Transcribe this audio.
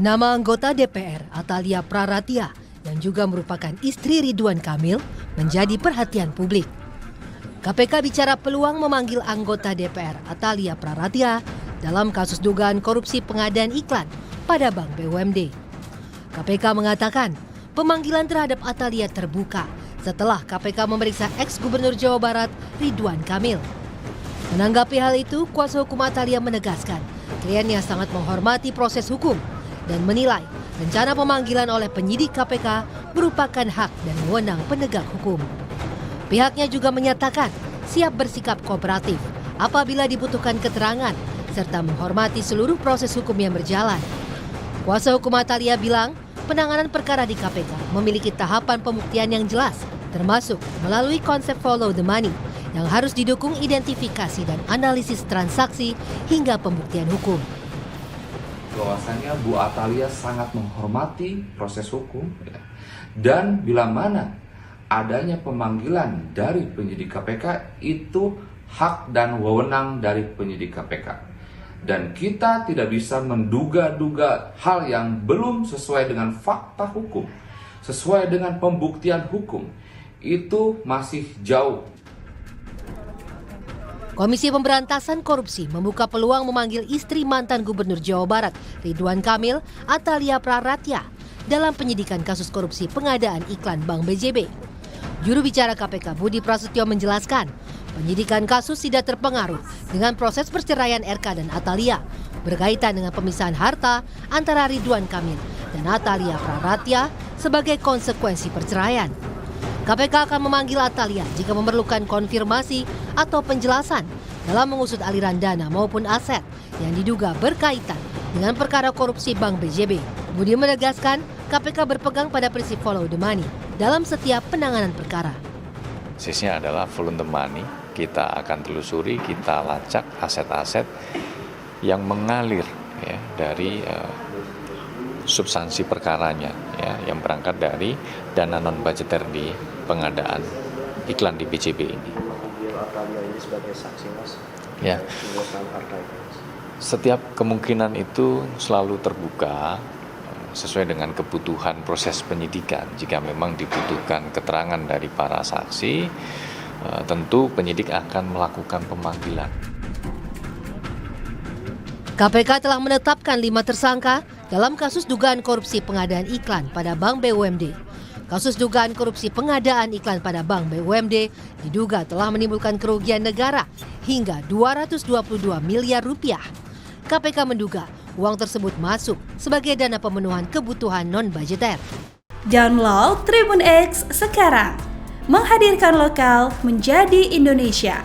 Nama anggota DPR Atalia Praratia yang juga merupakan istri Ridwan Kamil menjadi perhatian publik. KPK bicara peluang memanggil anggota DPR Atalia Praratia dalam kasus dugaan korupsi pengadaan iklan pada Bank BUMD. KPK mengatakan pemanggilan terhadap Atalia terbuka setelah KPK memeriksa ex-gubernur Jawa Barat Ridwan Kamil. Menanggapi hal itu, kuasa hukum Atalia menegaskan kliennya sangat menghormati proses hukum dan menilai rencana pemanggilan oleh penyidik KPK merupakan hak dan wewenang penegak hukum. Pihaknya juga menyatakan siap bersikap kooperatif apabila dibutuhkan keterangan serta menghormati seluruh proses hukum yang berjalan. Kuasa hukum Atalia bilang penanganan perkara di KPK memiliki tahapan pembuktian yang jelas, termasuk melalui konsep follow the money yang harus didukung identifikasi dan analisis transaksi hingga pembuktian hukum. Bahwasannya Bu Atalia sangat menghormati proses hukum dan bila mana adanya pemanggilan dari penyidik KPK itu hak dan wewenang dari penyidik KPK. Dan kita tidak bisa menduga-duga hal yang belum sesuai dengan fakta hukum, sesuai dengan pembuktian hukum, itu masih jauh. Komisi Pemberantasan Korupsi membuka peluang memanggil istri mantan Gubernur Jawa Barat Ridwan Kamil, Atalia Praratia, dalam penyidikan kasus korupsi pengadaan iklan Bank BJB. Juru bicara KPK Budi Prasetyo menjelaskan, penyidikan kasus tidak terpengaruh dengan proses perceraian RK dan Atalia berkaitan dengan pemisahan harta antara Ridwan Kamil dan Atalia Praratia sebagai konsekuensi perceraian. KPK akan memanggil Atalia jika memerlukan konfirmasi atau penjelasan dalam mengusut aliran dana maupun aset yang diduga berkaitan dengan perkara korupsi Bank BJB. Budi menegaskan KPK berpegang pada prinsip follow the money dalam setiap penanganan perkara. Basisnya adalah follow the money, kita akan telusuri, kita lacak aset-aset yang mengalir ya, dari substansi perkaranya ya, yang berangkat dari dana non-budgeter di pengadaan iklan di BJB ini. Ya. Setiap kemungkinan itu selalu terbuka sesuai dengan kebutuhan proses penyidikan. Jika memang dibutuhkan keterangan dari para saksi, tentu penyidik akan melakukan pemanggilan. KPK telah menetapkan 5 tersangka dalam kasus dugaan korupsi pengadaan iklan pada Bank BUMD. Kasus dugaan korupsi pengadaan iklan pada Bank BUMD diduga telah menimbulkan kerugian negara hingga 222 miliar rupiah. KPK menduga uang tersebut masuk sebagai dana pemenuhan kebutuhan non-budgeter. Download Tribun X sekarang, menghadirkan lokal menjadi Indonesia.